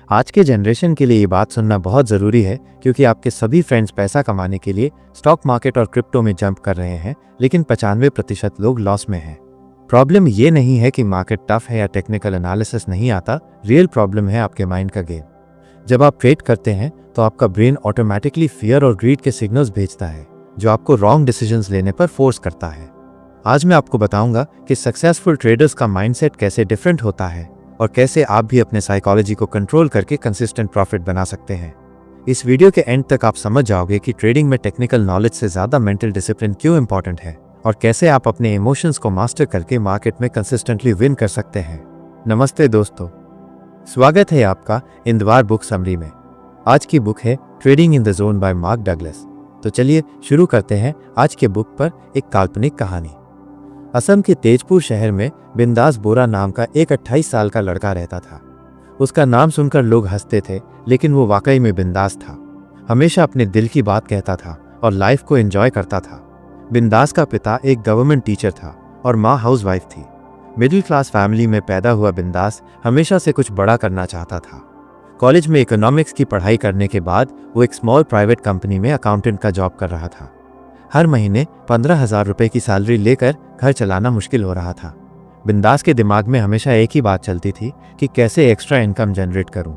आज के जनरेशन के लिए ये बात सुनना बहुत ज़रूरी है क्योंकि आपके सभी फ्रेंड्स पैसा कमाने के लिए स्टॉक मार्केट और क्रिप्टो में जंप कर रहे हैं, लेकिन 95% लोग लॉस में हैं। प्रॉब्लम ये नहीं है कि मार्केट टफ है या टेक्निकल एनालिसिस नहीं आता, रियल प्रॉब्लम है आपके माइंड का गेम। जब आप ट्रेड करते हैं तो आपका ब्रेन ऑटोमेटिकली फियर और ग्रीड के सिग्नल्स भेजता है जो आपको रॉन्ग डिसीजंस लेने पर फोर्स करता है। आज मैं आपको बताऊंगा कि सक्सेसफुल ट्रेडर्स का माइंडसेट कैसे डिफरेंट होता है और कैसे आप भी अपने साइकोलॉजी को कंट्रोल करके कंसिस्टेंट प्रॉफिट बना सकते हैं। इस वीडियो के एंड तक आप समझ जाओगे कि ट्रेडिंग में टेक्निकल नॉलेज से ज़्यादा मेंटल डिसिप्लिन क्यों इंपॉर्टेंट है और कैसे आप अपने इमोशंस को मास्टर करके मार्केट में कंसिस्टेंटली विन कर सकते हैं। नमस्ते दोस्तों, स्वागत है आपका इंदवार बुक समरी में। आज की बुक है trading in the zone bye mark Douglas. तो चलिए शुरू करते हैं आज के बुक पर एक काल्पनिक कहानी। असम के तेजपुर शहर में बिंदास बोरा नाम का एक 28 साल का लड़का रहता था। उसका नाम सुनकर लोग हंसते थे, लेकिन वो वाकई में बिंदास था। हमेशा अपने दिल की बात कहता था और लाइफ को एंजॉय करता था। बिंदास का पिता एक गवर्नमेंट टीचर था और माँ हाउसवाइफ थी। मिडिल क्लास फैमिली में पैदा हुआ बिंदास हमेशा से कुछ बड़ा करना चाहता था। कॉलेज में इकोनॉमिक्स की पढ़ाई करने के बाद वो एक स्मॉल प्राइवेट कंपनी में अकाउंटेंट का जॉब कर रहा था। हर महीने 15,000 रुपये की सैलरी लेकर घर चलाना मुश्किल हो रहा था। बिंदास के दिमाग में हमेशा एक ही बात चलती थी कि कैसे एक्स्ट्रा इनकम जनरेट करूं।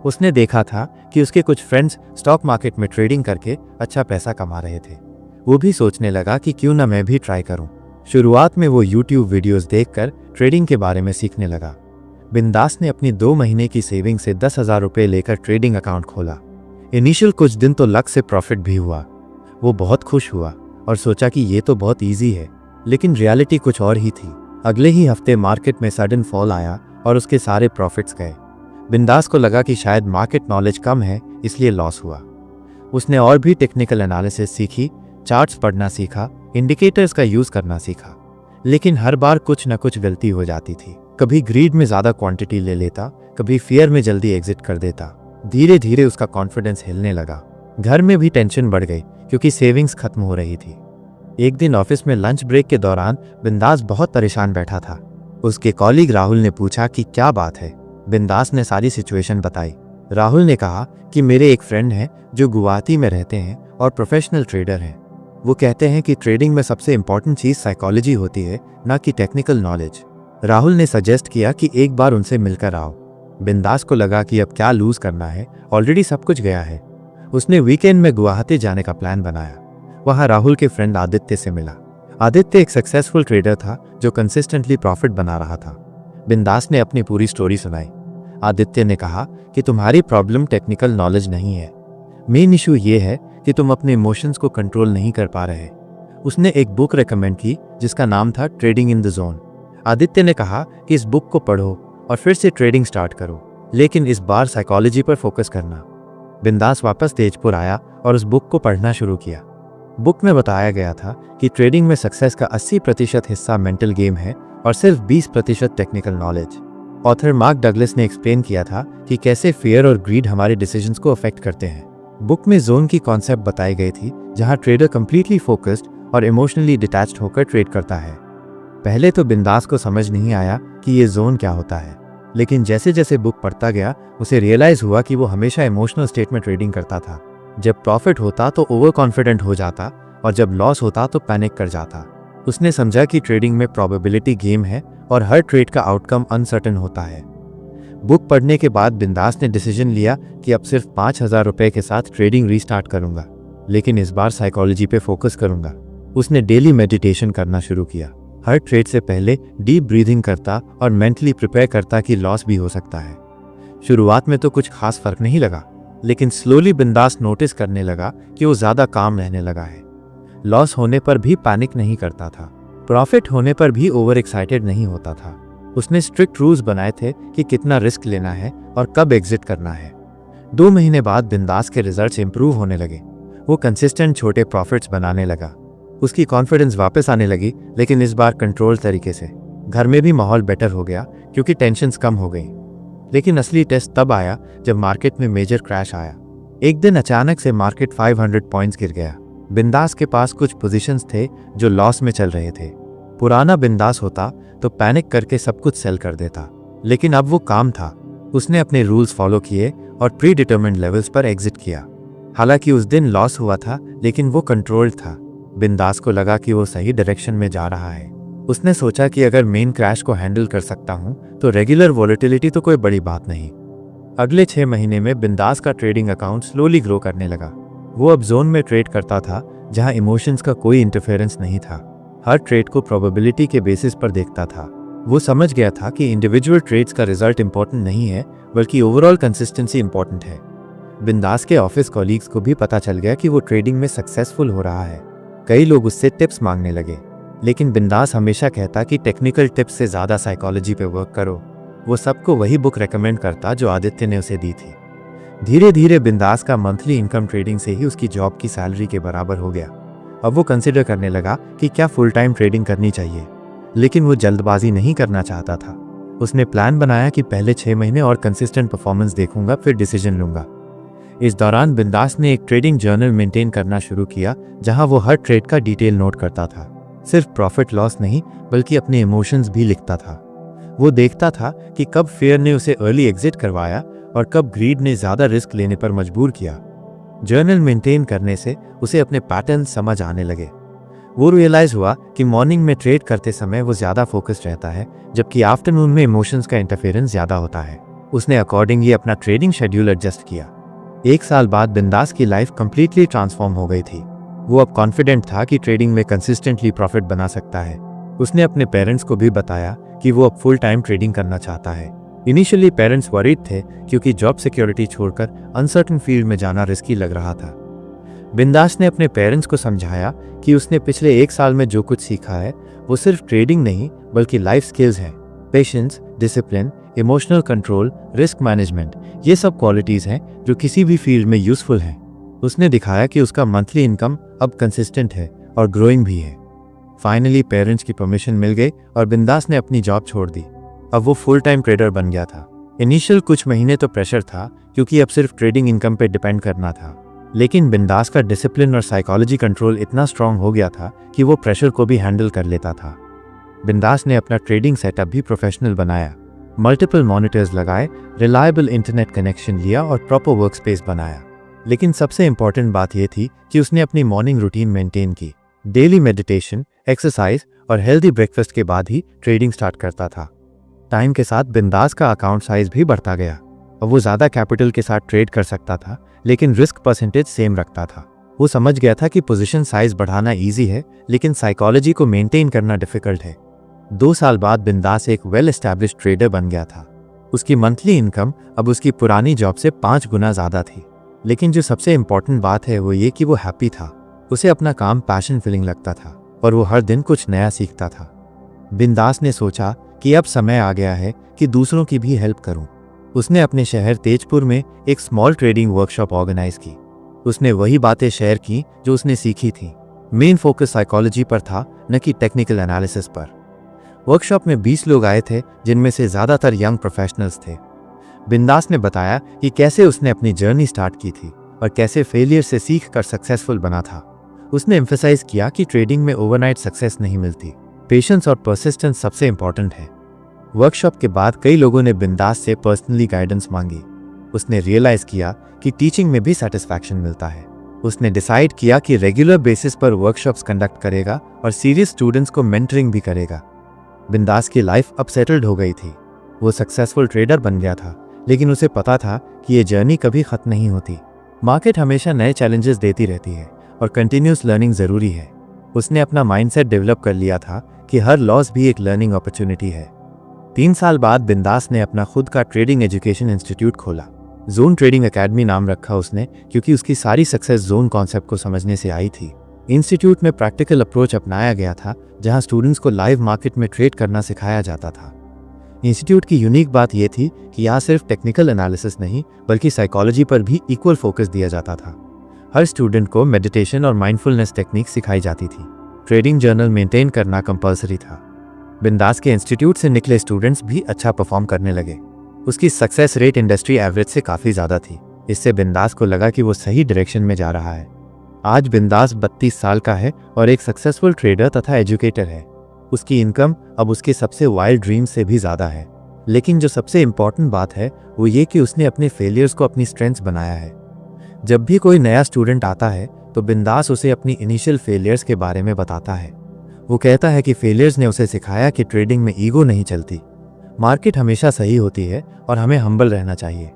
उसने देखा था कि उसके कुछ फ्रेंड्स स्टॉक मार्केट में ट्रेडिंग करके अच्छा पैसा कमा रहे थे। वो भी सोचने लगा कि क्यों ना मैं भी ट्राई करूं। शुरुआत में वो यूट्यूब वीडियोस देखकर ट्रेडिंग के बारे में सीखने लगा। बिंदास ने अपनी 2 महीने की सेविंग से 10,000 रुपये लेकर ट्रेडिंग अकाउंट खोला। इनिशियल कुछ दिन तो लक से प्रॉफिट भी हुआ। वो बहुत खुश हुआ और सोचा कि ये तो बहुत ईजी है, लेकिन रियलिटी कुछ और ही थी। अगले ही हफ्ते मार्केट में सडन फॉल आया और उसके सारे प्रॉफिट्स गए। बिंदास को लगा कि शायद मार्केट नॉलेज कम है, इसलिए लॉस हुआ। उसने और भी टेक्निकल एनालिसिस सीखी, चार्ट्स पढ़ना सीखा, इंडिकेटर्स का यूज़ करना सीखा, लेकिन हर बार कुछ न कुछ गलती हो जाती थी। कभी ग्रीड में ज़्यादा क्वांटिटी ले लेता, कभी फियर में जल्दी एग्जिट कर देता। धीरे धीरे उसका कॉन्फिडेंस हिलने लगा। घर में भी टेंशन बढ़ गई क्योंकि सेविंग्स खत्म हो रही थी। एक दिन ऑफिस में लंच ब्रेक के दौरान बिंदास बहुत परेशान बैठा था। उसके कॉलीग राहुल ने पूछा कि क्या बात है। बिंदास ने सारी सिचुएशन बताई। राहुल ने कहा कि मेरे एक फ्रेंड हैं जो गुवाहाटी में रहते हैं और प्रोफेशनल ट्रेडर हैं। वो कहते हैं कि ट्रेडिंग में सबसे इंपॉर्टेंट चीज़ साइकोलॉजी होती है, ना कि टेक्निकल नॉलेज। राहुल ने सजेस्ट किया कि एक बार उनसे मिलकर आओ। बिंदास को लगा कि अब क्या लूज करना है, ऑलरेडी सब कुछ गया है। उसने वीकेंड में गुवाहाटी जाने का प्लान बनाया। वहाँ राहुल के फ्रेंड आदित्य से मिला। आदित्य एक सक्सेसफुल ट्रेडर था जो कंसिस्टेंटली प्रॉफिट बना रहा था। बिंदास ने अपनी पूरी स्टोरी सुनाई। आदित्य ने कहा कि तुम्हारी प्रॉब्लम टेक्निकल नॉलेज नहीं है, मेन इशू ये है कि तुम अपने इमोशंस को कंट्रोल नहीं कर पा रहे। उसने एक बुक रेकमेंड की जिसका नाम था trading in the zone. Aditya ने कहा कि इस बुक को पढ़ो और फिर से ट्रेडिंग स्टार्ट करो, लेकिन इस बार साइकोलॉजी पर फोकस करना। बिंदास वापस तेजपुर आया और उस बुक को पढ़ना शुरू किया। बुक में बताया गया था कि ट्रेडिंग में सक्सेस का 80% हिस्सा मेंटल गेम है और सिर्फ 20% technical knowledge. Author mark Douglas ने एक्सप्लेन किया था कि कैसे फियर और ग्रीड हमारे डिसीजंस को अफेक्ट करते हैं। बुक में जोन की कॉन्सेप्ट बताई गई थी जहां ट्रेडर कंप्लीटली फोकस्ड और इमोशनली डिटैच्ड होकर ट्रेड करता है। पहले तो बिंदास को समझ नहीं आया कि ये जोन क्या होता है, लेकिन जैसे जैसे बुक पढ़ता गया उसे रियलाइज हुआ कि वो हमेशा इमोशनल स्टेट में ट्रेडिंग करता था। जब प्रॉफिट होता तो ओवर कॉन्फिडेंट हो जाता और जब लॉस होता तो पैनिक कर जाता। उसने समझा कि ट्रेडिंग में प्रोबेबिलिटी गेम है और हर ट्रेड का आउटकम अनसर्टेन होता है। बुक पढ़ने के बाद बिंदास ने डिसीजन लिया कि अब सिर्फ 5,000 रुपये के साथ ट्रेडिंग रीस्टार्ट करूंगा, लेकिन इस बार साइकोलॉजी पे फोकस करूंगा। उसने डेली मेडिटेशन करना शुरू किया। हर ट्रेड से पहले डीप ब्रीदिंग करता और मेंटली प्रिपेयर करता कि लॉस भी हो सकता है। शुरुआत में तो कुछ खास फर्क नहीं लगा, लेकिन स्लोली बिंदास नोटिस करने लगा कि वो ज़्यादा काम रहने लगा है। लॉस होने पर भी पैनिक नहीं करता था, प्रॉफिट होने पर भी ओवर एक्साइटेड नहीं होता था। उसने स्ट्रिक्ट रूल्स बनाए थे कि कितना रिस्क लेना है और कब एग्जिट करना है। 2 महीने बाद बिंदास के रिजल्ट्स इंप्रूव होने लगे। वो कंसिस्टेंट छोटे प्रॉफिट्स बनाने लगा। उसकी कॉन्फिडेंस वापस आने लगी, लेकिन इस बार कंट्रोल तरीके से। घर में भी माहौल बेटर हो गया क्योंकि टेंशन्स कम हो गई। लेकिन असली टेस्ट तब आया जब मार्केट में मेजर क्रैश आया। एक दिन अचानक से मार्केट 500 पॉइंट्स गिर गया। बिंदास के पास कुछ पोजीशंस थे जो लॉस में चल रहे थे। पुराना बिंदास होता तो पैनिक करके सब कुछ सेल कर देता, लेकिन अब वो काम था। उसने अपने रूल्स फॉलो किए और प्री डिटरमिन्ड लेवल्स पर एग्जिट किया। हालांकि उस दिन लॉस हुआ था, लेकिन वो कंट्रोल्ड था। बिंदास को लगा कि वो सही डायरेक्शन में जा रहा है। उसने सोचा कि अगर मेन क्रैश को हैंडल कर सकता हूं तो रेगुलर वॉलेटिलिटी तो कोई बड़ी बात नहीं। अगले 6 महीने में बिंदास का ट्रेडिंग अकाउंट स्लोली ग्रो करने लगा। वो अब जोन में ट्रेड करता था जहां इमोशंस का कोई इंटरफेरेंस नहीं था। हर ट्रेड को प्रोबेबिलिटी के बेसिस पर देखता था। वो समझ गया था कि इंडिविजुअल ट्रेड्स का रिजल्ट इंपॉर्टेंट नहीं है, बल्कि ओवरऑल कंसिस्टेंसी इंपॉर्टेंट है। बिंदास के ऑफिस कॉलीग्स को भी पता चल गया कि वो ट्रेडिंग में सक्सेसफुल हो रहा है। कई लोग उससे टिप्स मांगने लगे, लेकिन बिंदास हमेशा कहता कि टेक्निकल टिप्स से ज़्यादा साइकोलॉजी पे वर्क करो। वो सबको वही बुक रेकमेंड करता जो आदित्य ने उसे दी थी। धीरे धीरे बिंदास का मंथली इनकम ट्रेडिंग से ही उसकी जॉब की सैलरी के बराबर हो गया। अब वो कंसिडर करने लगा कि क्या फुल टाइम ट्रेडिंग करनी चाहिए, लेकिन वो जल्दबाजी नहीं करना चाहता था। उसने प्लान बनाया कि पहले 6 महीने और कंसिस्टेंट परफॉर्मेंस देखूंगा, फिर डिसीजन लूंगा। इस दौरान बिंदास ने एक ट्रेडिंग जर्नल मेंटेन करना शुरू किया, जहां वो हर ट्रेड का डिटेल नोट करता था। सिर्फ प्रॉफिट लॉस नहीं, बल्कि अपने इमोशंस भी लिखता था। वो देखता था कि कब फेयर ने उसे अर्ली एग्जिट करवाया और कब ग्रीड ने ज़्यादा रिस्क लेने पर मजबूर किया। जर्नल मेंटेन करने से उसे अपने पैटर्न समझ आने लगे। वो रियलाइज हुआ कि मॉर्निंग में ट्रेड करते समय वो ज़्यादा फोकस्ड रहता है, जबकि आफ्टरनून में इमोशंस का इंटरफेरेंस ज़्यादा होता है। उसने अकॉर्डिंगली अपना ट्रेडिंग शेड्यूल एडजस्ट किया। 1 साल बाद बिंदास की लाइफ कंप्लीटली ट्रांसफॉर्म हो गई थी। वो अब कॉन्फिडेंट था कि ट्रेडिंग में कंसिस्टेंटली प्रॉफिट बना सकता है। उसने अपने पेरेंट्स को भी बताया कि वो अब फुल टाइम ट्रेडिंग करना चाहता है। इनिशियली पेरेंट्स वरीड थे, क्योंकि जॉब सिक्योरिटी छोड़कर अनसर्टेन फील्ड में जाना रिस्की लग रहा था। बिंदास ने अपने पेरेंट्स को समझाया कि उसने पिछले 1 साल में जो कुछ सीखा है वो सिर्फ ट्रेडिंग नहीं, बल्कि लाइफ स्किल्स हैं। Patience, discipline, emotional control, risk management, ये सब क्वालिटीज़ हैं जो किसी भी फील्ड में यूजफुल हैं। उसने दिखाया कि उसका मंथली इनकम अब कंसिस्टेंट है और ग्रोइंग भी है। फाइनली पेरेंट्स की परमिशन मिल गई और बिंदास ने अपनी जॉब छोड़ दी। अब वो फुल टाइम ट्रेडर बन गया था। इनिशियल कुछ महीने तो प्रेशर था, क्योंकि अब सिर्फ ट्रेडिंग इनकम पे डिपेंड करना था। लेकिन बिंदास का डिसिप्लिन और साइकोलॉजी कंट्रोल इतना स्ट्रांग हो गया था कि वो प्रेशर को भी हैंडल कर लेता था। बिंदास ने अपना ट्रेडिंग सेटअप भी प्रोफेशनल बनाया। मल्टीपल मॉनिटर्स लगाए, रिलायबल इंटरनेट कनेक्शन लिया और प्रॉपर वर्क स्पेस बनाया। लेकिन सबसे इंपॉर्टेंट बात यह थी कि उसने अपनी मॉर्निंग रूटीन मेंटेन की। डेली मेडिटेशन, एक्सरसाइज और हेल्दी ब्रेकफास्ट के बाद ही ट्रेडिंग स्टार्ट करता था। टाइम के साथ बिंदास का अकाउंट साइज भी बढ़ता गया। अब वो ज़्यादा कैपिटल के साथ ट्रेड कर सकता था, लेकिन रिस्क परसेंटेज सेम रखता था। वो समझ गया था कि पोजीशन साइज बढ़ाना ईजी है, लेकिन साइकोलॉजी को मेंटेन करना डिफिकल्ट है। 2 साल बाद बिंदास एक वेल एस्टैब्लिश्ड ट्रेडर बन गया था। उसकी मंथली इनकम अब उसकी पुरानी जॉब से 5 गुना ज़्यादा थी। लेकिन जो सबसे इम्पॉर्टेंट बात है वो ये कि वो हैप्पी था। उसे अपना काम पैशन फिलिंग लगता था और वो हर दिन कुछ नया सीखता था। बिंदास ने सोचा कि अब समय आ गया है कि दूसरों की भी हेल्प करूं। उसने अपने शहर तेजपुर में एक स्मॉल ट्रेडिंग वर्कशॉप ऑर्गेनाइज की। उसने वही बातें शेयर की जो उसने सीखी थी। मेन फोकस साइकोलॉजी पर था, न कि टेक्निकल एनालिसिस पर। वर्कशॉप में 20 लोग आए थे, जिनमें से ज़्यादातर यंग प्रोफेशनल्स थे। बिंदास ने बताया कि कैसे उसने अपनी जर्नी स्टार्ट की थी और कैसे फेलियर से सीख कर सक्सेसफुल बना था। उसने एम्फेसाइज किया कि ट्रेडिंग में ओवरनाइट सक्सेस नहीं मिलती, पेशेंस और परसिस्टेंस सबसे इंपॉर्टेंट है। वर्कशॉप के बाद कई लोगों ने बिंदास से पर्सनली गाइडेंस मांगी। उसने रियलाइज किया कि टीचिंग में भी सेटिस्फैक्शन मिलता है। उसने डिसाइड किया कि रेगुलर बेसिस पर वर्कशॉप्स कंडक्ट करेगा और सीरियस स्टूडेंट्स को मेंटरिंग भी करेगा। बिंदास की लाइफ अब सेटल्ड हो गई थी। वो सक्सेसफुल ट्रेडर बन गया था, लेकिन उसे पता था कि ये जर्नी कभी खत्म नहीं होती। मार्केट हमेशा नए चैलेंजेस देती रहती है और कंटिन्यूस लर्निंग ज़रूरी है। उसने अपना माइंडसेट डेवलप कर लिया था कि हर लॉस भी एक लर्निंग अपॉर्चुनिटी है। 3 साल बाद बिंदास ने अपना खुद का ट्रेडिंग एजुकेशन इंस्टीट्यूट खोला। जोन ट्रेडिंग एकेडमी नाम रखा उसने, क्योंकि उसकी सारी सक्सेस जोन कॉन्सेप्ट को समझने से आई थी। इंस्टीट्यूट में प्रैक्टिकल अप्रोच अपनाया गया था, जहां स्टूडेंट्स को लाइव मार्केट में ट्रेड करना सिखाया जाता था। इंस्टीट्यूट की यूनिक बात यह थी कि यहाँ सिर्फ टेक्निकल एनालिसिस नहीं, बल्कि साइकोलॉजी पर भी इक्वल फोकस दिया जाता था। हर स्टूडेंट को मेडिटेशन और माइंडफुलनेस टेक्निक सिखाई जाती थी। ट्रेडिंग जर्नल मेंटेन करना कंपलसरी था। बिंदास के इंस्टीट्यूट से निकले स्टूडेंट्स भी अच्छा परफॉर्म करने लगे। उसकी सक्सेस रेट इंडस्ट्री एवरेज से काफ़ी ज़्यादा थी। इससे बिंदास को लगा कि वो सही डायरेक्शन में जा रहा है। आज बिंदास 32 साल का है और एक सक्सेसफुल ट्रेडर तथा एजुकेटर है। उसकी इनकम अब उसके सबसे वाइल्ड ड्रीम से भी ज़्यादा है। लेकिन जो सबसे इम्पॉर्टेंट बात है वो ये कि उसने अपने फेलियर्स को अपनी स्ट्रेंथ्स बनाया है। जब भी कोई नया स्टूडेंट आता है तो बिंदास उसे अपनी इनिशियल फेलियर्स के बारे में बताता है। वो कहता है कि फेलियर्स ने उसे सिखाया कि ट्रेडिंग में ईगो नहीं चलती, मार्केट हमेशा सही होती है और हमें हम्बल रहना चाहिए।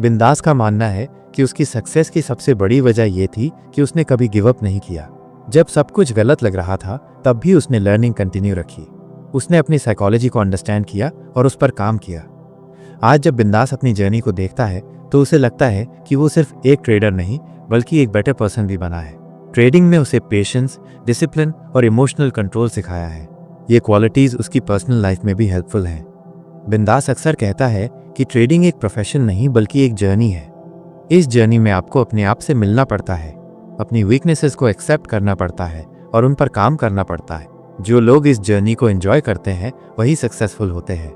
बिंदास का मानना है कि उसकी सक्सेस की सबसे बड़ी वजह यह थी कि उसने कभी गिव अप नहीं किया। जब सब कुछ गलत लग रहा था तब भी उसने लर्निंग कंटिन्यू रखी। उसने अपनी साइकोलॉजी को अंडरस्टैंड किया और उस पर काम किया। आज जब बिंदास अपनी जर्नी को देखता है तो उसे लगता है कि वो सिर्फ एक ट्रेडर नहीं बल्कि एक बेटर पर्सन भी बना है। ट्रेडिंग ने उसे पेशेंस, डिसिप्लिन और इमोशनल कंट्रोल सिखाया है। ये क्वालिटीज उसकी पर्सनल लाइफ में भी हेल्पफुल हैं। बिंदास अक्सर कहता है कि ट्रेडिंग एक प्रोफेशन नहीं बल्कि एक जर्नी है। इस जर्नी में आपको अपने आप से मिलना पड़ता है, अपनी वीकनेसेस को एक्सेप्ट करना पड़ता है और उन पर काम करना पड़ता है। जो लोग इस जर्नी को एंजॉय करते हैं वही सक्सेसफुल होते हैं।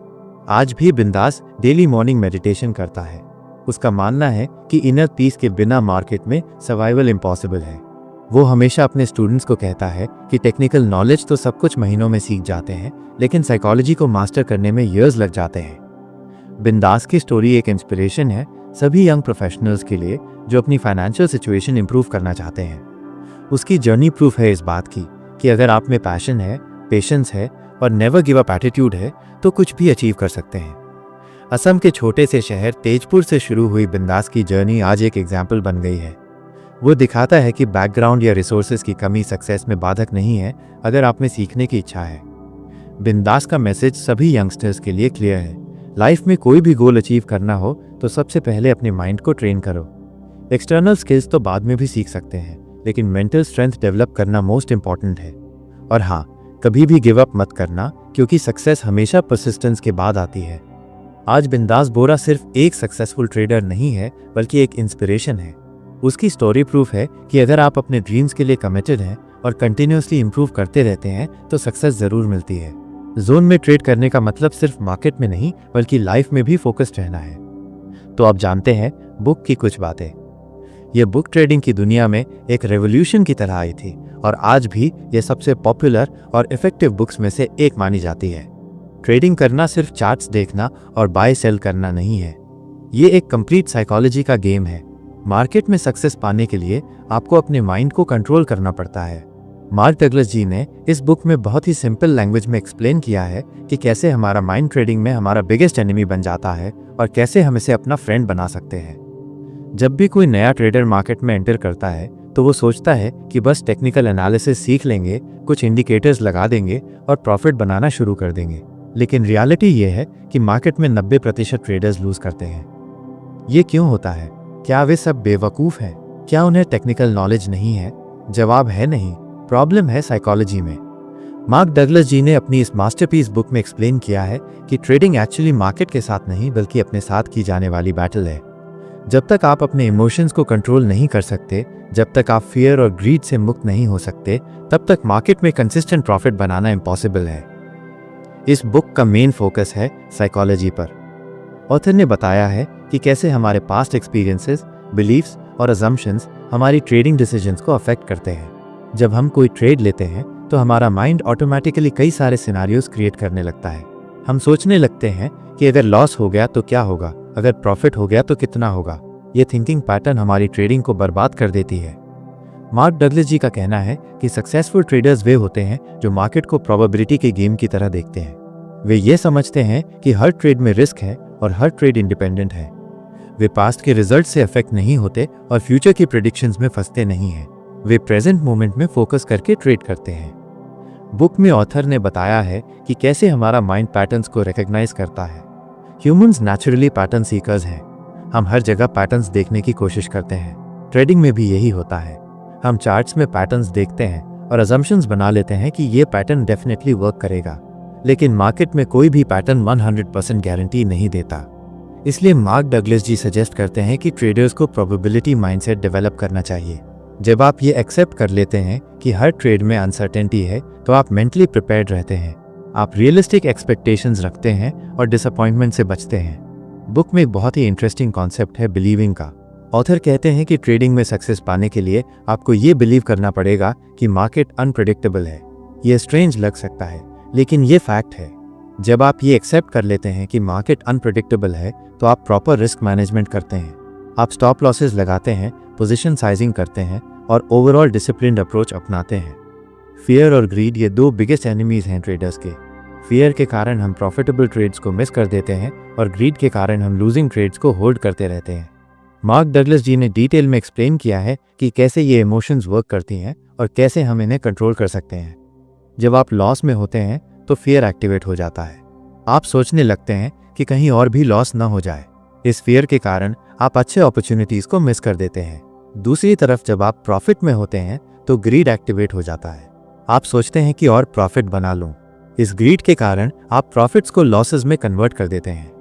आज भी बिंदास डेली मॉर्निंग मेडिटेशन करता है। उसका मानना है कि इनर पीस के बिना मार्केट में सर्वाइवल इम्पॉसिबल है। वो हमेशा अपने स्टूडेंट्स को कहता है कि टेक्निकल नॉलेज तो सब कुछ महीनों में सीख जाते हैं, लेकिन साइकोलॉजी को मास्टर करने में ईयर्स लग जाते हैं। बिंदास की स्टोरी एक इंस्पिरेशन है सभी यंग प्रोफेशनल्स के लिए जो अपनी फाइनेंशियल सिचुएशन इंप्रूव करना चाहते हैं। उसकी जर्नी प्रूफ है इस बात की कि अगर आप में पैशन है, पेशेंस है और नेवर गिव अप एटीट्यूड है तो कुछ भी अचीव कर सकते हैं। असम के छोटे से शहर तेजपुर से शुरू हुई बिंदास की जर्नी आज एक एग्जाम्पल बन गई है। वो दिखाता है कि बैकग्राउंड या रिसोर्सेज की कमी सक्सेस में बाधक नहीं है अगर आप में सीखने की इच्छा है। बिंदास का मैसेज सभी यंगस्टर्स के लिए क्लियर है। लाइफ में कोई भी गोल अचीव करना हो तो सबसे पहले अपने माइंड को ट्रेन करो। एक्सटर्नल स्किल्स तो बाद में भी सीख सकते हैं, लेकिन मेंटल स्ट्रेंथ डेवलप करना मोस्ट इंपॉर्टेंट है। और हाँ, कभी भी गिव अप मत करना, क्योंकि सक्सेस हमेशा परसिस्टेंस के बाद आती है। आज बिंदास बोरा सिर्फ एक सक्सेसफुल ट्रेडर नहीं है बल्कि एक इंस्पिरेशन है। उसकी स्टोरी प्रूफ है कि अगर आप अपने ड्रीम्स के लिए कमिटेड हैं और कंटिन्यूसली इंप्रूव करते रहते हैं तो सक्सेस जरूर मिलती है। जोन में ट्रेड करने का मतलब सिर्फ मार्केट में नहीं बल्कि लाइफ में भी फोकस्ड रहना है। तो आप जानते हैं बुक की कुछ बातें। यह बुक ट्रेडिंग की दुनिया में एक रेवोल्यूशन की तरह आई थी और आज भी यह सबसे पॉपुलर और इफेक्टिव बुक्स में से एक मानी जाती है। ट्रेडिंग करना सिर्फ चार्ट्स देखना और बाय सेल करना नहीं है, ये एक कंप्लीट साइकोलॉजी का गेम है। मार्केट में सक्सेस पाने के लिए आपको अपने माइंड को कंट्रोल करना पड़ता है। मार्क डगलस जी ने इस बुक में बहुत ही सिंपल लैंग्वेज में एक्सप्लेन किया है कि कैसे हमारा माइंड ट्रेडिंग में हमारा बिगेस्ट एनिमी बन जाता है और कैसे हम इसे अपना फ्रेंड बना सकते हैं। जब भी कोई नया ट्रेडर मार्केट में एंटर करता है तो वो सोचता है कि बस टेक्निकल एनालिसिस सीख लेंगे, कुछ इंडिकेटर्स लगा देंगे और प्रॉफिट बनाना शुरू कर देंगे। लेकिन रियलिटी ये है कि मार्केट में 90% ट्रेडर्स लूज करते हैं। ये क्यों होता है? क्या वे सब बेवकूफ़ हैं? क्या उन्हें टेक्निकल नॉलेज नहीं है? जवाब है नहीं, प्रॉब्लम है साइकोलॉजी में। मार्क डगलस जी ने अपनी इस मास्टरपीस बुक में एक्सप्लेन किया है कि ट्रेडिंग एक्चुअली मार्केट के साथ नहीं बल्कि अपने साथ की जाने वाली बैटल है। जब तक आप अपने इमोशंस को कंट्रोल नहीं कर सकते, जब तक आप फियर और ग्रीड से मुक्त नहीं हो सकते, तब तक मार्केट में कंसिस्टेंट प्रॉफिट बनाना इम्पॉसिबल है। इस बुक का मेन फोकस है साइकोलॉजी पर। ऑथर ने बताया है कि कैसे हमारे पास्ट एक्सपीरियंसेस, बिलीफ्स और अजम्पशंस हमारी ट्रेडिंग डिसीजंस को अफेक्ट करते हैं। जब हम कोई ट्रेड लेते हैं तो हमारा माइंड ऑटोमेटिकली कई सारे सिनारियोज क्रिएट करने लगता है। हम सोचने लगते हैं कि अगर लॉस हो गया तो क्या होगा, अगर प्रॉफिट हो गया तो कितना होगा। ये थिंकिंग पैटर्न हमारी ट्रेडिंग को बर्बाद कर देती है। मार्क डगलस जी का कहना है कि सक्सेसफुल ट्रेडर्स वे होते हैं जो मार्केट को प्रोबेबिलिटी के गेम की तरह देखते हैं। वे ये समझते हैं कि हर ट्रेड में रिस्क है और हर ट्रेड इंडिपेंडेंट है। वे पास्ट के रिजल्ट से अफेक्ट नहीं होते और फ्यूचर की प्रेडिक्शंस में फंसते नहीं हैं। वे प्रेजेंट मोमेंट में फोकस करके ट्रेड करते हैं। बुक में ऑथर ने बताया है कि कैसे हमारा माइंड पैटर्न्स को रिकॉग्नाइज करता है। ह्यूमंस नेचुरली पैटर्न सीकर्स हैं। हम हर जगह पैटर्न्स देखने की कोशिश करते हैं। ट्रेडिंग में भी यही होता है। हम चार्ट्स में पैटर्न्स देखते हैं और अजम्पशंस बना लेते हैं कि ये पैटर्न डेफिनेटली वर्क करेगा, लेकिन मार्केट में कोई भी पैटर्न 100% गारंटी नहीं देता। इसलिए मार्क डगलस जी सजेस्ट करते हैं कि ट्रेडर्स को प्रोबेबिलिटी माइंडसेट डेवलप करना चाहिए। जब आप ये एक्सेप्ट कर लेते हैं कि हर ट्रेड में अनसर्टेनिटी है तो आप मेंटली प्रिपेयर्ड रहते हैं। आप रियलिस्टिक एक्सपेक्टेशंस रखते हैं और डिसअपॉइंटमेंट से बचते हैं। बुक में एक बहुत ही इंटरेस्टिंग कॉन्सेप्ट है बिलीविंग का। ऑथर कहते हैं कि ट्रेडिंग में सक्सेस पाने के लिए आपको ये बिलीव करना पड़ेगा कि मार्केट अनप्रेडिक्टेबल है। ये स्ट्रेंज लग सकता है, लेकिन ये फैक्ट है। जब आप ये एक्सेप्ट कर लेते हैं कि मार्केट अनप्रेडिक्टेबल है, तो आप प्रॉपर रिस्क मैनेजमेंट करते हैं। आप स्टॉप लॉसेस लगाते हैं, पोजीशन साइजिंग करते हैं और ओवरऑल डिसिप्लिन्ड अप्रोच अपनाते हैं। फियर और ग्रीड ये दो बिगेस्ट एनिमीज हैं ट्रेडर्स के। फियर के कारण हम प्रॉफिटेबल ट्रेड्स को मिस कर देते हैं और ग्रीड के कारण हम लूजिंग ट्रेड्स को होल्ड करते रहते हैं। मार्क डगलस जी ने डिटेल में एक्सप्लेन किया है कि कैसे ये इमोशंस वर्क करती हैं और कैसे हम इन्हें कंट्रोल कर सकते हैं। जब आप लॉस में होते हैं तो फियर एक्टिवेट हो जाता है। आप सोचने लगते हैं कि कहीं और भी लॉस ना हो जाए। इस फियर के कारण आप अच्छे अपॉर्चुनिटीज को मिस कर देते हैं। दूसरी तरफ जब आप प्रॉफिट में होते हैं तो ग्रीड एक्टिवेट हो जाता है। आप सोचते हैं कि और प्रॉफिट बना लूं। इस ग्रीड के कारण आप प्रॉफिट्स को लॉसेस में कन्वर्ट कर देते हैं।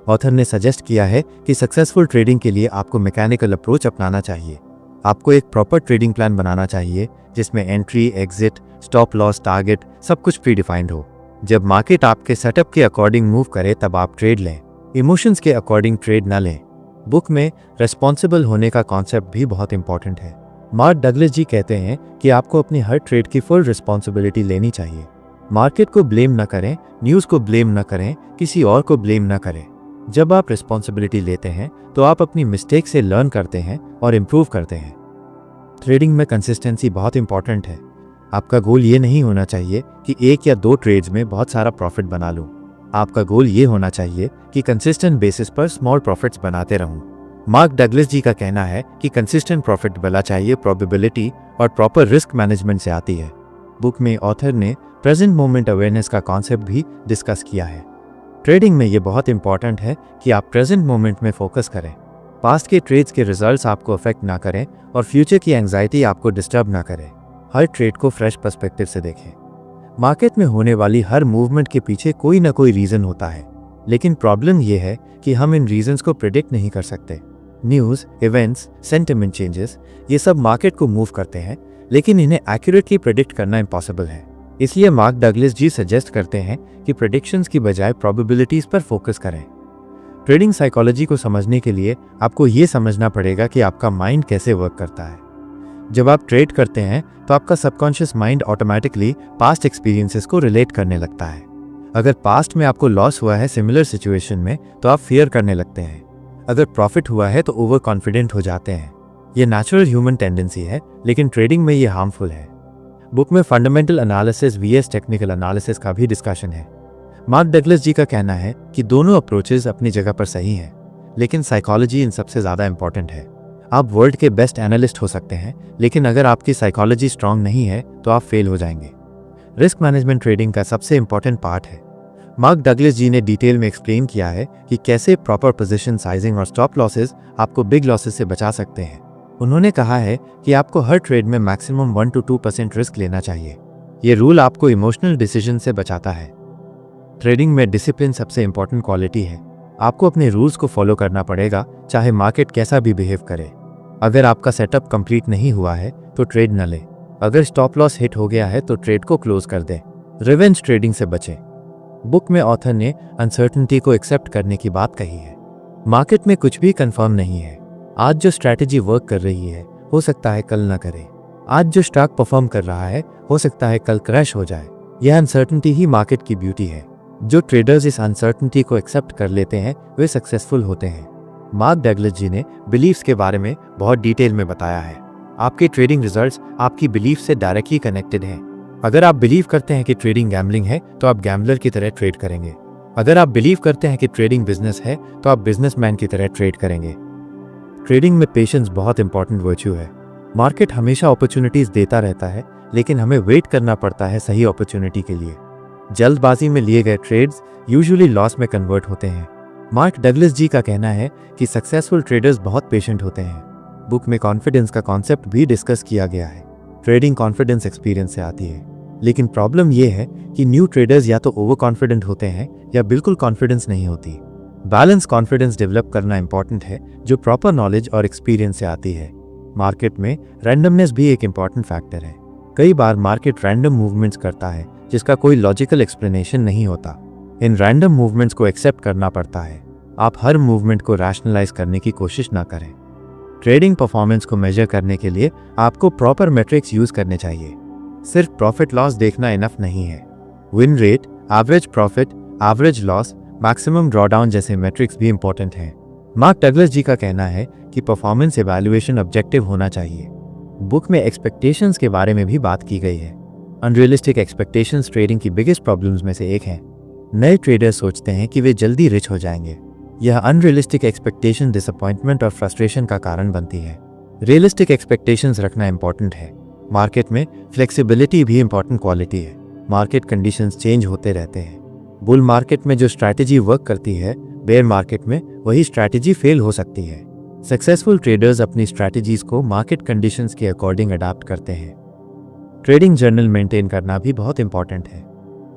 ऑथर ने सजेस्ट किया है कि सक्सेसफुल ट्रेडिंग के लिए आपको मैकेनिकल अप्रोच अपनाना चाहिए। आपको एक प्रॉपर ट्रेडिंग प्लान बनाना चाहिए जिसमें entry, exit, stop loss, target सब कुछ प्री डिफाइंड हो। जब मार्केट आपके सेटअप के अकॉर्डिंग मूव करे तब आप ट्रेड लें, इमोशंस के अकॉर्डिंग ट्रेड ना लें। बुक में रेस्पॉन्सिबल होने का कॉन्सेप्ट भी बहुत इंपॉर्टेंट है। मार्क डगलस जी कहते हैं कि आपको अपनी हर ट्रेड की फुल रिस्पॉन्सिबिलिटी लेनी चाहिए। मार्केट को ब्लेम न करें, न्यूज़ को ब्लेम न करें, किसी और को ब्लेम न करें। जब आप रिस्पॉन्सिबिलिटी लेते हैं तो आप अपनी मिस्टेक से लर्न करते हैं और इम्प्रूव करते हैं। ट्रेडिंग में कंसिस्टेंसी बहुत इंपॉर्टेंट है। आपका गोल ये नहीं होना चाहिए कि एक या दो ट्रेड्स में बहुत सारा प्रॉफिट बना लूं। आपका गोल ये होना चाहिए कि कंसिस्टेंट बेसिस पर स्मॉल प्रॉफिट्स बनाते रहूं। मार्क डगलस जी का कहना है कि कंसिस्टेंट प्रॉफिट बना चाहिए प्रोबेबिलिटी और प्रॉपर रिस्क मैनेजमेंट से आती है। बुक में ऑथर ने प्रेजेंट मोमेंट अवेयरनेस का कॉन्सेप्ट भी डिस्कस किया है। ट्रेडिंग में ये बहुत इंपॉर्टेंट है कि आप प्रेजेंट मोमेंट में फोकस करें। पास्ट के ट्रेड्स के रिजल्ट्स आपको अफेक्ट ना करें और फ्यूचर की एंग्जाइटी आपको डिस्टर्ब ना करे। हर ट्रेड को फ्रेश पर्सपेक्टिव से देखें। मार्केट में होने वाली हर मूवमेंट के पीछे कोई ना कोई रीजन होता है, लेकिन प्रॉब्लम यह है कि हम इन रीजंस को प्रिडिक्ट नहीं कर सकते। न्यूज़, इवेंट्स, सेंटिमेंट चेंजेस ये सब मार्केट को मूव करते हैं, लेकिन इन्हें एक्यूरेटली प्रिडिक्ट करना इम्पॉसिबल है। इसलिए मार्क डगलस जी सजेस्ट करते हैं कि प्रेडिक्शंस की बजाय प्रोबेबिलिटीज पर फोकस करें। ट्रेडिंग साइकोलॉजी को समझने के लिए आपको ये समझना पड़ेगा कि आपका माइंड कैसे वर्क करता है। जब आप ट्रेड करते हैं तो आपका subconscious mind automatically past experiences को रिलेट करने लगता है। अगर पास्ट में आपको लॉस हुआ है सिमिलर सिचुएशन में तो आप फियर करने लगते हैं। अगर प्रॉफिट हुआ है तो ओवर कॉन्फिडेंट हो जाते हैं। ये नेचुरल ह्यूमन टेंडेंसी है, लेकिन ट्रेडिंग में ये हार्मफुल है। बुक में fundamental analysis V S technical analysis का भी डिस्कशन है। मार्क डगलस जी का कहना है कि दोनों अप्रोचेस अपनी जगह पर सही हैं, लेकिन साइकोलॉजी इन सबसे ज़्यादा इंपॉर्टेंट है। आप वर्ल्ड के बेस्ट एनालिस्ट हो सकते हैं, लेकिन अगर आपकी साइकोलॉजी स्ट्रांग नहीं है तो आप फेल हो जाएंगे। रिस्क मैनेजमेंट ट्रेडिंग का सबसे इंपॉर्टेंट पार्ट है। मार्क डगलस जी ने डिटेल में एक्सप्लेन किया है कि कैसे प्रॉपर पोजीशन साइजिंग और स्टॉप लॉसेस आपको बिग लॉसेस से बचा सकते हैं। उन्होंने कहा है कि आपको हर ट्रेड में मैक्सिमम 1 to 2% रिस्क लेना चाहिए। ये रूल आपको इमोशनल डिसीजन से बचाता है। ट्रेडिंग में डिसिप्लिन सबसे इंपॉर्टेंट क्वालिटी है। आपको अपने रूल्स को फॉलो करना पड़ेगा, चाहे मार्केट कैसा भी बिहेव करे। अगर आपका सेटअप कंप्लीट नहीं हुआ है तो ट्रेड न लें। अगर स्टॉप लॉस हिट हो गया है तो ट्रेड को क्लोज कर दें। रिवेंज ट्रेडिंग से बचें। बुक में ऑथर ने अनसर्टेनिटी को एक्सेप्ट करने की बात कही है। मार्केट में कुछ भी कंफर्म नहीं है। आज जो स्ट्रैटेजी वर्क कर रही है हो सकता है कल ना करे। आज जो स्टॉक परफॉर्म कर रहा है हो सकता है कल क्रैश हो जाए। यह अनसर्टेनिटी ही मार्केट की ब्यूटी है। जो ट्रेडर्स इस अनसर्टेनिटी को एक्सेप्ट कर लेते हैं वे सक्सेसफुल होते हैं। मार्क डगलस जी ने बिलीफ्स के बारे में बहुत डिटेल में बताया है। आपके ट्रेडिंग रिजल्ट्स आपकी बिलीफ से डायरेक्टली कनेक्टेड हैं। अगर आप बिलीव करते हैं कि ट्रेडिंग गैम्बलिंग है तो आप गैम्बलर की तरह ट्रेड करेंगे। अगर आप बिलीव करते हैं कि ट्रेडिंग बिजनेस है तो आप बिजनेसमैन की तरह ट्रेड करेंगे। ट्रेडिंग में पेशेंस बहुत इंपॉर्टेंट वर्च्यू है। मार्केट हमेशा अपॉर्चुनिटीज देता रहता है, लेकिन हमें वेट करना पड़ता है सही अपॉर्चुनिटी के लिए। जल्दबाजी में लिए गए ट्रेड्स यूजुअली लॉस में कन्वर्ट होते हैं। मार्क डगलस जी का कहना है कि सक्सेसफुल ट्रेडर्स बहुत पेशेंट होते हैं। बुक में कॉन्फिडेंस का कॉन्सेप्ट भी डिस्कस किया गया है। ट्रेडिंग कॉन्फिडेंस एक्सपीरियंस से आती है, लेकिन प्रॉब्लम यह है कि न्यू ट्रेडर्स या तो ओवर कॉन्फिडेंट होते हैं या बिल्कुल कॉन्फिडेंस नहीं होती। बैलेंस कॉन्फिडेंस डेवलप करना इंपॉर्टेंट है, जो प्रॉपर नॉलेज और एक्सपीरियंस से आती है। मार्केट में रैंडमनेस भी एक इंपॉर्टेंट फैक्टर है। कई बार मार्केट रैंडम मूवमेंट्स करता है जिसका कोई लॉजिकल एक्सप्लेनेशन नहीं होता। इन रैंडम मूवमेंट्स को एक्सेप्ट करना पड़ता है। आप हर मूवमेंट को रैशनलाइज करने की कोशिश ना करें। ट्रेडिंग परफॉर्मेंस को मेजर करने के लिए आपको प्रॉपर मेट्रिक्स यूज करने चाहिए। सिर्फ प्रॉफिट लॉस देखना इनफ नहीं है। Win rate, average profit, average loss, maximum drawdown जैसे मेट्रिक्स भी इंपॉर्टेंट हैं। मार्क डगलस जी का कहना है कि परफॉर्मेंस इवैल्यूएशन ऑब्जेक्टिव होना चाहिए। बुक में एक्सपेक्टेशंस के बारे में भी बात की गई है। अनरियलिस्टिक एक्सपेक्टेशंस ट्रेडिंग की बिगेस्ट प्रॉब्लम्स में से एक है। नए ट्रेडर्स सोचते हैं कि वे जल्दी रिच हो जाएंगे। यह अनरियलिस्टिक एक्सपेक्टेशन डिसअपॉइंटमेंट और फ्रस्ट्रेशन का कारण बनती है। रियलिस्टिक एक्सपेक्टेशंस रखना इंपॉर्टेंट है। मार्केट में फ्लेक्सिबिलिटी भी इंपॉर्टेंट क्वालिटी है। मार्केट कंडीशंस चेंज होते रहते हैं। बुल मार्केट में जो स्ट्रैटेजी वर्क करती है, बेयर मार्केट में वही स्ट्रैटेजी फेल हो सकती है। सक्सेसफुल ट्रेडर्स अपनी स्ट्रैटेजीज को मार्केट कंडीशंस के अकॉर्डिंग अडॉप्ट करते हैं। ट्रेडिंग जर्नल मेंटेन करना भी बहुत इंपॉर्टेंट है।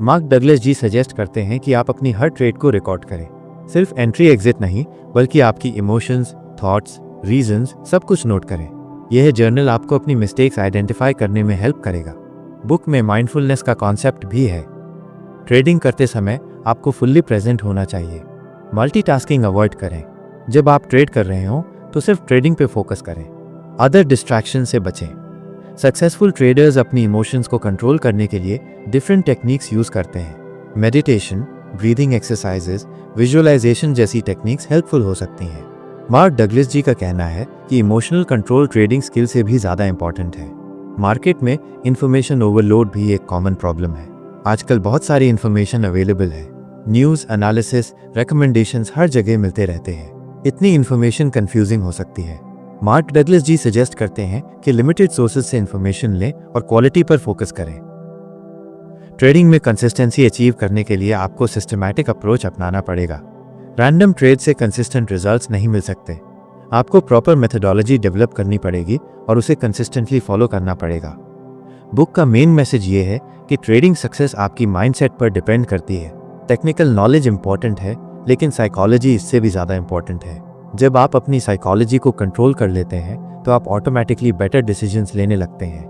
मार्क डगलस जी सजेस्ट करते हैं कि आप अपनी हर ट्रेड को रिकॉर्ड करें। सिर्फ एंट्री एग्जिट नहीं, बल्कि आपकी इमोशंस, थॉट्स, रीजंस सब कुछ नोट करें। यह जर्नल आपको अपनी मिस्टेक्स आइडेंटिफाई करने में हेल्प करेगा। बुक में माइंडफुलनेस का कॉन्सेप्ट भी है। ट्रेडिंग करते समय आपको फुल्ली प्रेजेंट होना चाहिए। मल्टीटास्किंग अवॉइड करें। जब आप ट्रेड कर रहे हो तो सिर्फ ट्रेडिंग पे फोकस करें। अदर डिस्ट्रैक्शन से बचें। सक्सेसफुल ट्रेडर्स अपनी इमोशंस को कंट्रोल करने के लिए डिफरेंट टेक्निक्स यूज करते हैं। मेडिटेशन, ब्रीदिंग एक्सरसाइजेस, विजुअलाइजेशन जैसी टेक्निक्स हेल्पफुल हो सकती हैं। मार्क डगलस जी का कहना है कि इमोशनल कंट्रोल ट्रेडिंग स्किल से भी ज़्यादा इंपॉर्टेंट है। मार्केट में इंफॉर्मेशन ओवरलोड भी एक कॉमन प्रॉब्लम है। आजकल बहुत सारी इंफॉर्मेशन अवेलेबल है। न्यूज़, एनालिसिस, रिकमेंडेशंस हर जगह मिलते रहते हैं। इतनी इंफॉर्मेशन कंफ्यूजिंग हो सकती है। मार्क डगलस जी सजेस्ट करते हैं कि लिमिटेड सोर्सेज से इंफॉर्मेशन लें और क्वालिटी पर फोकस करें। ट्रेडिंग में कंसिस्टेंसी अचीव करने के लिए आपको सिस्टमैटिक अप्रोच अपनाना पड़ेगा। रैंडम ट्रेड से कंसिस्टेंट रिजल्ट्स नहीं मिल सकते। आपको प्रॉपर मेथडोलॉजी डेवलप करनी पड़ेगी और उसे कंसिस्टेंटली फॉलो करना पड़ेगा। बुक का मेन मैसेज ये है कि ट्रेडिंग सक्सेस आपकी माइंडसेट पर डिपेंड करती है। टेक्निकल नॉलेज इंपॉर्टेंट है, लेकिन साइकोलॉजी इससे भी ज़्यादा इंपॉर्टेंट है। जब आप अपनी साइकोलॉजी को कंट्रोल कर लेते हैं तो आप ऑटोमेटिकली बेटर डिसीजंस लेने लगते हैं।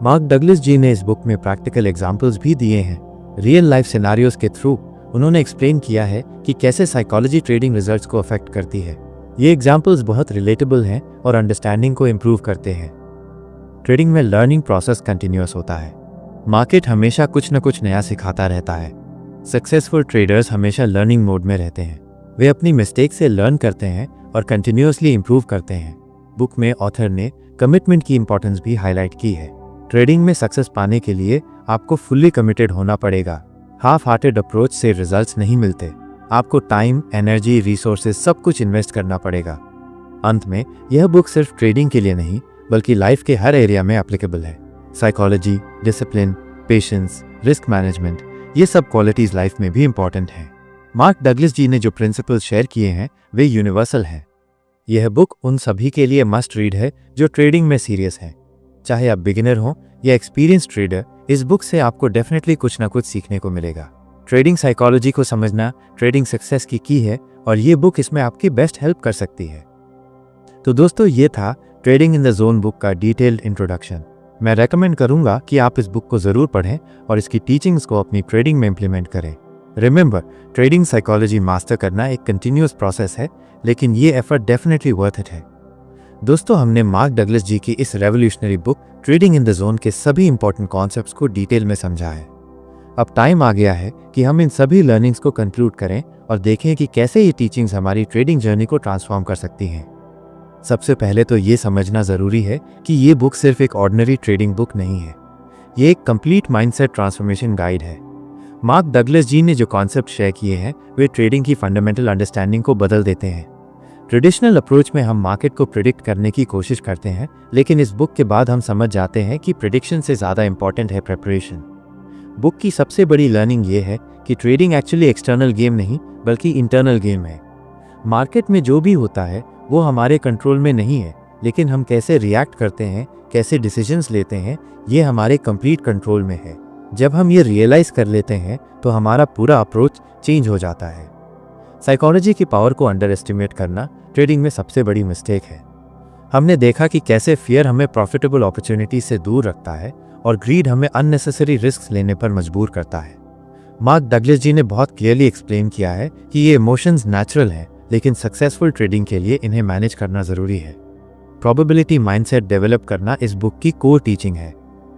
मार्क डगलस जी ने इस बुक में प्रैक्टिकल एग्जाम्पल्स भी दिए हैं। रियल लाइफ सिनेरियोज के थ्रू उन्होंने एक्सप्लेन किया है कि कैसे साइकोलॉजी ट्रेडिंग रिजल्ट्स को अफेक्ट करती है। ये एग्जाम्पल्स बहुत रिलेटेबल हैं और अंडरस्टैंडिंग को इम्प्रूव करते हैं। ट्रेडिंग में लर्निंग प्रोसेस कंटिन्यूअस होता है। मार्केट हमेशा कुछ न कुछ नया सिखाता रहता है। सक्सेसफुल ट्रेडर्स हमेशा लर्निंग मोड में रहते हैं। वे अपनी मिस्टेक से लर्न करते हैं और कंटिन्यूअसली इम्प्रूव करते हैं। बुक में ऑथर ने कमिटमेंट की इंपॉर्टेंस भी हाईलाइट की है। ट्रेडिंग में सक्सेस पाने के लिए आपको फुल्ली कमिटेड होना पड़ेगा। हाफ हार्टेड अप्रोच से रिजल्ट्स नहीं मिलते। आपको टाइम, एनर्जी, रिसोर्सेज सब कुछ इन्वेस्ट करना पड़ेगा। अंत में यह बुक सिर्फ ट्रेडिंग के लिए नहीं, बल्कि लाइफ के हर एरिया में एप्लीकेबल है। Psychology, discipline, patience, risk management, ये सब क्वालिटीज लाइफ में भी इंपॉर्टेंट हैं। मार्क डगलस जी ने जो प्रिंसिपल्स शेयर किए हैं वे यूनिवर्सल हैं। यह बुक उन सभी के लिए मस्ट रीड है जो ट्रेडिंग में सीरियस हैं। चाहे आप बिगिनर हो या एक्सपीरियंस ट्रेडर, इस बुक से आपको डेफिनेटली कुछ ना कुछ सीखने को मिलेगा। ट्रेडिंग साइकोलॉजी को समझना ट्रेडिंग सक्सेस की है और ये बुक इसमें आपकी बेस्ट हेल्प कर सकती है। तो दोस्तों, ये था trading in the zone book का डिटेल्ड इंट्रोडक्शन। मैं रेकमेंड करूंगा कि आप इस बुक को ज़रूर पढ़ें और इसकी टीचिंग्स को अपनी ट्रेडिंग में इम्प्लीमेंट करें। रिमेंबर, ट्रेडिंग साइकोलॉजी मास्टर करना एक कंटिन्यूअस प्रोसेस है, लेकिन ये एफर्ट डेफिनेटली वर्थ इट है। दोस्तों, हमने मार्क डगलस जी की इस revolutionary book trading in the zone के सभी इंपॉर्टेंट कॉन्सेप्ट्स को डिटेल में समझा है। अब टाइम आ गया है कि हम इन सभी लर्निंग्स को कंक्लूड करें और देखें कि कैसे ये टीचिंग्स हमारी ट्रेडिंग जर्नी को ट्रांसफॉर्म कर सकती हैं। सबसे पहले तो ये समझना ज़रूरी है कि ये बुक सिर्फ एक ऑर्डिनरी ट्रेडिंग बुक नहीं है। ये एक कंप्लीट माइंडसेट ट्रांसफॉर्मेशन गाइड है। मार्क डगलस जी ने जो कॉन्सेप्ट शेयर किए हैं वे ट्रेडिंग की फंडामेंटल अंडरस्टैंडिंग को बदल देते हैं। ट्रेडिशनल अप्रोच में हम मार्केट को प्रिडिक्ट करने की कोशिश करते हैं, लेकिन इस बुक के बाद हम समझ जाते हैं कि प्रिडिक्शन से ज़्यादा इंपॉर्टेंट है प्रिपरेशन। बुक की सबसे बड़ी लर्निंग ये है कि ट्रेडिंग एक्चुअली एक्सटर्नल गेम नहीं बल्कि इंटरनल गेम है। मार्केट में जो भी होता है वो हमारे कंट्रोल में नहीं है, लेकिन हम कैसे रिएक्ट करते हैं, कैसे डिसीजंस लेते हैं, ये हमारे कंप्लीट कंट्रोल में है। जब हम ये रियलाइज़ कर लेते हैं तो हमारा पूरा अप्रोच चेंज हो जाता है। साइकोलॉजी की पावर को अंडर एस्टिमेट करना ट्रेडिंग में सबसे बड़ी मिस्टेक है। हमने देखा कि कैसे फियर हमें प्रॉफिटेबल अपॉर्चुनिटी से दूर रखता है और ग्रीड हमें अननेसेसरी रिस्क लेने पर मजबूर करता है। मार्क डगलस जी ने बहुत क्लियरली एक्सप्लेन किया है कि ये इमोशंस नेचुरल हैं, लेकिन सक्सेसफुल ट्रेडिंग के लिए इन्हें मैनेज करना ज़रूरी है। प्रोबेबिलिटी माइंडसेट डेवलप करना इस बुक की कोर टीचिंग है।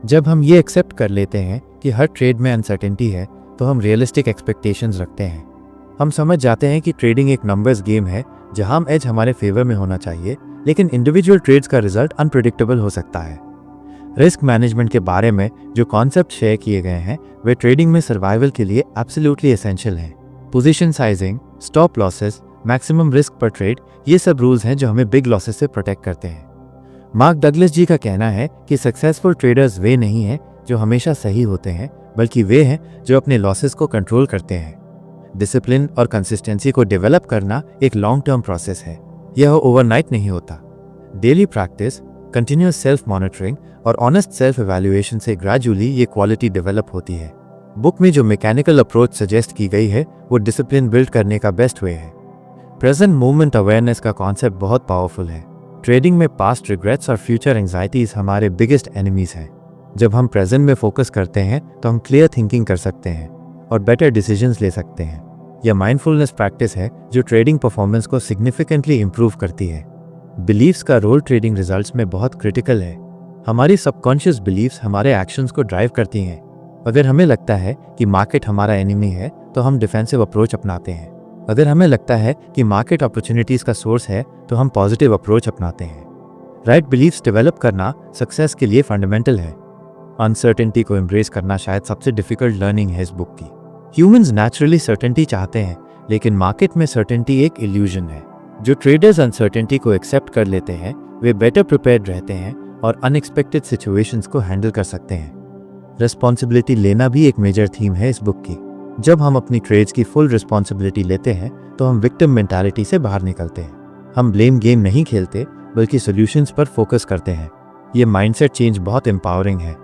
जब हम ये एक्सेप्ट कर लेते हैं कि हर ट्रेड में अनसर्टेनिटी है, तो हम रियलिस्टिक एक्सपेक्टेशंस रखते हैं। हम समझ जाते हैं कि ट्रेडिंग एक नंबर्स गेम है जहां एज हमारे फेवर में होना चाहिए, लेकिन इंडिविजुअल ट्रेड्स का रिजल्ट अनप्रेडिक्टेबल हो सकता है। रिस्क मैनेजमेंट के बारे में जो कॉन्सेप्ट शेयर किए गए हैं वे ट्रेडिंग में सर्वाइवल के लिए एब्सोल्युटली एसेंशियल हैं। Position sizing, stop losses, maximum risk पर ट्रेड, ये सब रूल्स हैं जो हमें बिग लॉसेस से प्रोटेक्ट करते हैं। मार्क डगलस जी का कहना है कि सक्सेसफुल ट्रेडर्स वे नहीं हैं जो हमेशा सही होते हैं, बल्कि वे हैं जो अपने लॉसेस को कंट्रोल करते हैं। डिसिप्लिन और कंसिस्टेंसी को डेवलप करना एक लॉन्ग टर्म प्रोसेस है, यह ओवरनाइट नहीं होता। Daily practice, continuous self monitoring और ऑनेस्ट सेल्फ इवैल्यूएशन से ग्रेजुअली ये क्वालिटी डेवलप होती है। बुक में जो मैकेनिकल अप्रोच सजेस्ट की गई है वो डिसिप्लिन बिल्ड करने का बेस्ट वे है। प्रेजेंट मोमेंट अवेयरनेस का कॉन्सेप्ट बहुत पावरफुल है। ट्रेडिंग में पास्ट रिग्रेट्स और फ्यूचर एंजाइटीज हमारे बिगेस्ट एनिमीज हैं। जब हम प्रेजेंट में फोकस करते हैं तो हम क्लियर थिंकिंग कर सकते हैं और बेटर डिसीजंस ले सकते हैं। यह माइंडफुलनेस प्रैक्टिस है जो ट्रेडिंग परफॉर्मेंस को सिग्निफिकेंटली इंप्रूव करती है। बिलीव्स का रोल ट्रेडिंग रिजल्ट्स में बहुत क्रिटिकल है। हमारी सबकॉन्शियस बिलीव्स हमारे एक्शंस को ड्राइव करती हैं। अगर हमें लगता है कि मार्केट हमारा एनिमी है तो हम डिफेंसिव अप्रोच अपनाते हैं। अगर हमें लगता है कि मार्केट अपॉर्चुनिटीज का सोर्स है तो हम पॉजिटिव अप्रोच अपनाते हैं। राइट बिलीव्स डेवलप करना सक्सेस के लिए फंडामेंटल है। अनसर्टेनिटी को एम्ब्रेस करना शायद सबसे डिफिकल्ट लर्निंग है इस बुक की। ह्यूमंस नेचुरली सर्टेनिटी चाहते हैं, लेकिन मार्केट में सर्टेनिटी एक इल्यूजन है। जो ट्रेडर्स अनसर्टेनिटी को एक्सेप्ट कर लेते हैं वे बेटर प्रिपेयर्ड रहते हैं और अनएक्सपेक्टेड सिचुएशंस को हैंडल कर सकते हैं। रिस्पॉन्सिबिलिटी लेना भी एक मेजर थीम है इस बुक की। जब हम अपनी ट्रेड्स की फुल रिस्पॉन्सिबिलिटी लेते हैं तो हम विक्टिम मेंटालिटी से बाहर निकलते हैं। हम ब्लेम गेम नहीं खेलते बल्कि सॉल्यूशंस पर फोकस करते हैं। ये माइंडसेट चेंज बहुत एम्पावरिंग है।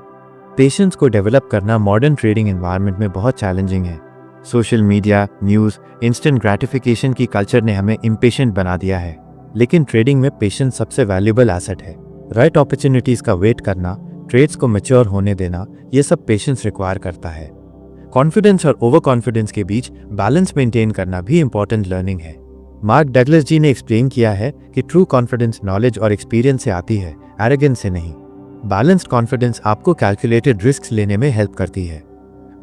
पेशेंस को डेवलप करना मॉडर्न ट्रेडिंग एनवायरनमेंट में बहुत चैलेंजिंग है। Social media, news, instant gratification की कल्चर ने हमें इम्पेशेंट बना दिया है, लेकिन ट्रेडिंग में पेशेंस सबसे वैल्यूएबल एसेट है। राइट अपॉर्चुनिटीज़ का वेट करना, ट्रेड्स को मैच्योर होने देना, ये सब पेशेंस रिक्वायर करता है। कॉन्फिडेंस और ओवर कॉन्फिडेंस के बीच बैलेंस मेंटेन करना भी इंपॉर्टेंट लर्निंग है। मार्क डगलस जी ने एक्सप्लेन किया है कि ट्रू कॉन्फिडेंस नॉलेज और एक्सपीरियंस से आती है, एरोगेंस से नहीं। बैलेंस्ड कॉन्फिडेंस आपको कैलकुलेटेड रिस्क लेने में हेल्प करती है।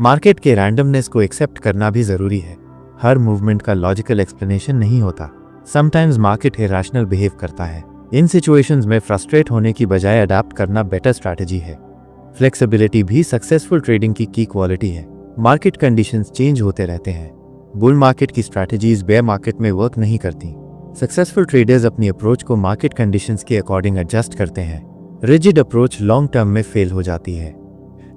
मार्केट के रैंडमनेस को एक्सेप्ट करना भी जरूरी है। हर मूवमेंट का लॉजिकल एक्सप्लेनेशन नहीं होता। समटाइम्स मार्केट इरैशनल बिहेव करता है। इन सिचुएशंस में फ्रस्ट्रेट होने की बजाय अडैप्ट करना बेटर स्ट्रैटेजी है। फ्लेक्सिबिलिटी भी सक्सेसफुल ट्रेडिंग की क्वालिटी है। मार्केट कंडीशंस चेंज होते रहते हैं। बुल मार्केट की स्ट्रैटेजीज बेयर मार्केट में वर्क नहीं करती। सक्सेसफुल ट्रेडर्स अपनी अप्रोच को मार्केट कंडीशंस के अकॉर्डिंग एडजस्ट करते हैं। रिजिड अप्रोच लॉन्ग टर्म में फेल हो जाती है।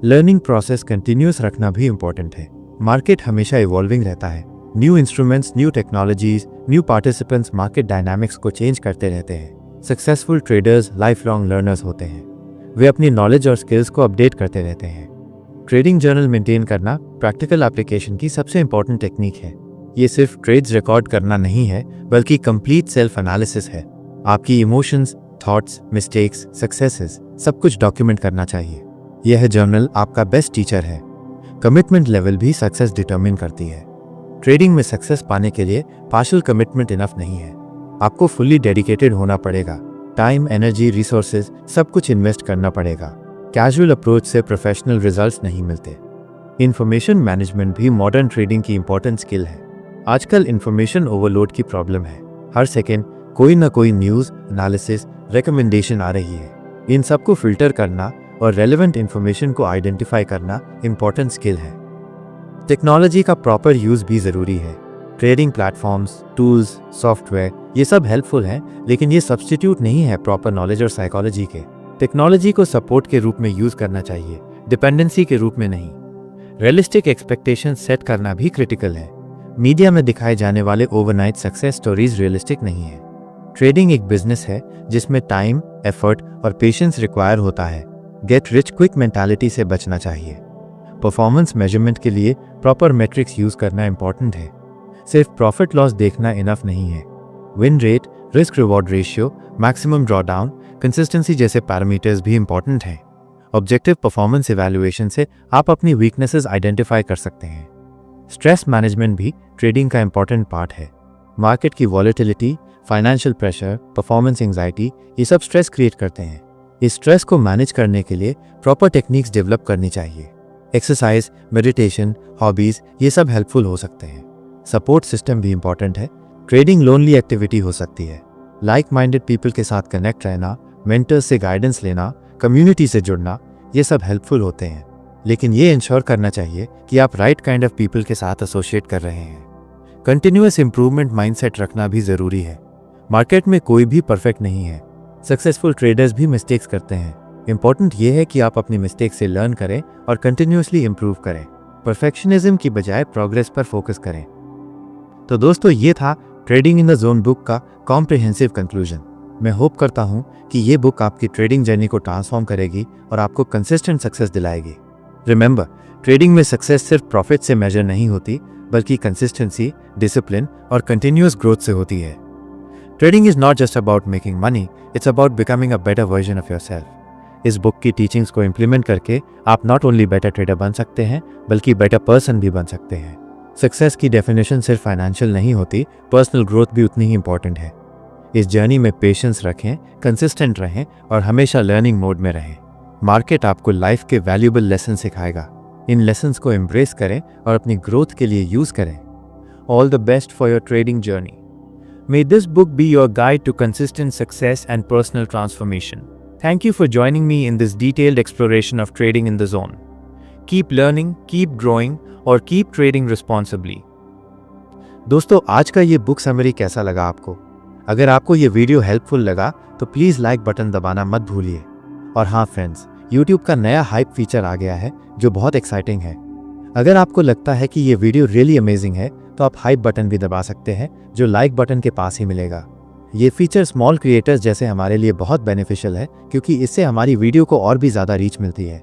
लर्निंग प्रोसेस कंटिन्यूअस रखना भी इंपॉर्टेंट है। मार्केट हमेशा इवॉल्विंग रहता है। New instruments, new technologies, new participants market dynamics को चेंज करते रहते हैं। Successful traders life long learners होते हैं। वे अपनी नॉलेज और स्किल्स को अपडेट करते रहते हैं। ट्रेडिंग जर्नल मेंटेन करना प्रैक्टिकल एप्लीकेशन की सबसे इंपॉर्टेंट टेक्निक है। ये सिर्फ ट्रेड्स रिकॉर्ड करना नहीं है, बल्कि कंप्लीट सेल्फ एनालिसिस है। आपकी इमोशंस, थॉट्स, मिस्टेक्स, सक्सेसेस सब कुछ डॉक्यूमेंट करना चाहिए। यह जर्नल आपका बेस्ट टीचर है। कमिटमेंट लेवल भी सक्सेस डिटरमिन करती है। ट्रेडिंग में सक्सेस पाने के लिए पार्शियल कमिटमेंट इनफ नहीं है। आपको फुल्ली डेडिकेटेड होना पड़ेगा। टाइम, एनर्जी, रिसोर्सेज सब कुछ इन्वेस्ट करना पड़ेगा। कैजुअल अप्रोच से प्रोफेशनल रिजल्ट्स नहीं मिलते। इंफॉर्मेशन मैनेजमेंट भी मॉडर्न ट्रेडिंग की इंपॉर्टेंट स्किल है। आजकल इंफॉर्मेशन ओवरलोड की प्रॉब्लम है। हर सेकेंड कोई ना कोई न्यूज़, एनालिसिस, रिकमेंडेशन आ रही है। इन सबको फिल्टर करना और रेलेवेंट इंफॉर्मेशन को आइडेंटिफाई करना इंपॉर्टेंट स्किल है। टेक्नोलॉजी का प्रॉपर यूज़ भी ज़रूरी है। ट्रेडिंग प्लेटफॉर्म्स, टूल्स, सॉफ्टवेयर ये सब हेल्पफुल हैं, लेकिन ये सब्स्टिट्यूट नहीं है प्रॉपर नॉलेज और साइकोलॉजी के। टेक्नोलॉजी को सपोर्ट के रूप में यूज़ करना चाहिए, डिपेंडेंसी के रूप में नहीं। रियलिस्टिक एक्सपेक्टेशन सेट करना भी क्रिटिकल है। मीडिया में दिखाए जाने वाले ओवरनाइट सक्सेस स्टोरीज रियलिस्टिक नहीं है। ट्रेडिंग एक बिजनेस है जिसमें टाइम, एफर्ट और पेशेंस रिक्वायर होता है। गेट रिच क्विक मेंटालिटी से बचना चाहिए। परफॉर्मेंस मेजरमेंट के लिए प्रॉपर मेट्रिक्स यूज करना इंपॉर्टेंट है। सिर्फ प्रॉफिट लॉस देखना इनफ नहीं है। Win rate, risk reward ratio, maximum drawdown, consistency जैसे पैरामीटर्स भी इंपॉर्टेंट हैं। ऑब्जेक्टिव परफॉर्मेंस इवैल्यूएशन से आप अपनी वीकनेसेस आइडेंटिफाई कर सकते हैं। स्ट्रेस मैनेजमेंट भी ट्रेडिंग का इंपॉर्टेंट पार्ट है। मार्केट की volatility, financial pressure, performance anxiety ये सब स्ट्रेस क्रिएट करते हैं। इस स्ट्रेस को मैनेज करने के लिए प्रॉपर टेक्निक्स डेवलप करनी चाहिए। एक्सरसाइज, मेडिटेशन, हॉबीज ये सब हेल्पफुल हो सकते हैं। सपोर्ट सिस्टम भी इंपॉर्टेंट है। ट्रेडिंग लोनली एक्टिविटी हो सकती है। लाइक माइंडेड पीपल के साथ कनेक्ट रहना, मेंटर्स से गाइडेंस लेना, कम्युनिटी से जुड़ना, ये सब हेल्पफुल होते हैं। लेकिन ये इंश्योर करना चाहिए कि आप राइट काइंड ऑफ पीपल के साथ एसोसिएट कर रहे हैं। कंटिन्यूअस इंप्रूवमेंट माइंडसेट रखना भी ज़रूरी है। मार्केट में कोई भी परफेक्ट नहीं है। सक्सेसफुल ट्रेडर्स भी मिस्टेक्स करते हैं। इंपॉर्टेंट ये है कि आप अपनी मिस्टेक से लर्न करें और कंटिन्यूअसली इंप्रूव करें। परफेक्शनिज्म की बजाय प्रोग्रेस पर फोकस करें। तो दोस्तों, ये था trading in the zone book का कॉम्प्रिहेंसिव कंक्लूजन। मैं होप करता हूँ कि ये बुक आपकी ट्रेडिंग जर्नी को ट्रांसफॉर्म करेगी और आपको कंसिस्टेंट सक्सेस दिलाएगी। रिमेंबर, ट्रेडिंग में सक्सेस सिर्फ प्रॉफिट से मेजर नहीं होती, बल्कि कंसिस्टेंसी, डिसिप्लिन और कंटिन्यूअस ग्रोथ से होती है। Trading is not just about making money, it's about becoming a better version of yourself. इस बुक की टीचिंग्स को इम्प्लीमेंट करके आप नॉट ओनली बेटर ट्रेडर बन सकते हैं, बल्कि बेटर पर्सन भी बन सकते हैं। सक्सेस की डेफिनेशन सिर्फ फाइनेंशियल नहीं होती, पर्सनल ग्रोथ भी उतनी ही इंपॉर्टेंट है। इस जर्नी में पेशेंस रखें, कंसिस्टेंट रहें और हमेशा लर्निंग मोड में रहें। मार्केट आपको लाइफ के वैल्यूएबल लेसन सिखाएगा। इन लेसन्स को एम्ब्रेस करें और अपनी ग्रोथ के लिए यूज करें। All the best for your trading journey. May this book be your guide to consistent success and personal transformation. Thank you for joining me in this detailed exploration of trading in the zone. Keep learning, keep growing, और keep trading responsibly. दोस्तों, आज का ये book summary कैसा लगा आपको? अगर आपको ये वीडियो हेल्पफुल लगा तो प्लीज़ लाइक बटन दबाना मत भूलिए। और हाँ फ्रेंड्स, YouTube का नया हाइप फीचर आ गया है जो बहुत एक्साइटिंग है। अगर आपको लगता है कि ये वीडियो रियली अमेजिंग है तो आप हाइप बटन भी दबा सकते हैं, जो लाइक बटन के पास ही मिलेगा। ये फीचर स्मॉल क्रिएटर्स जैसे हमारे लिए बहुत बेनिफिशियल है, क्योंकि इससे हमारी वीडियो को और भी ज़्यादा रीच मिलती है।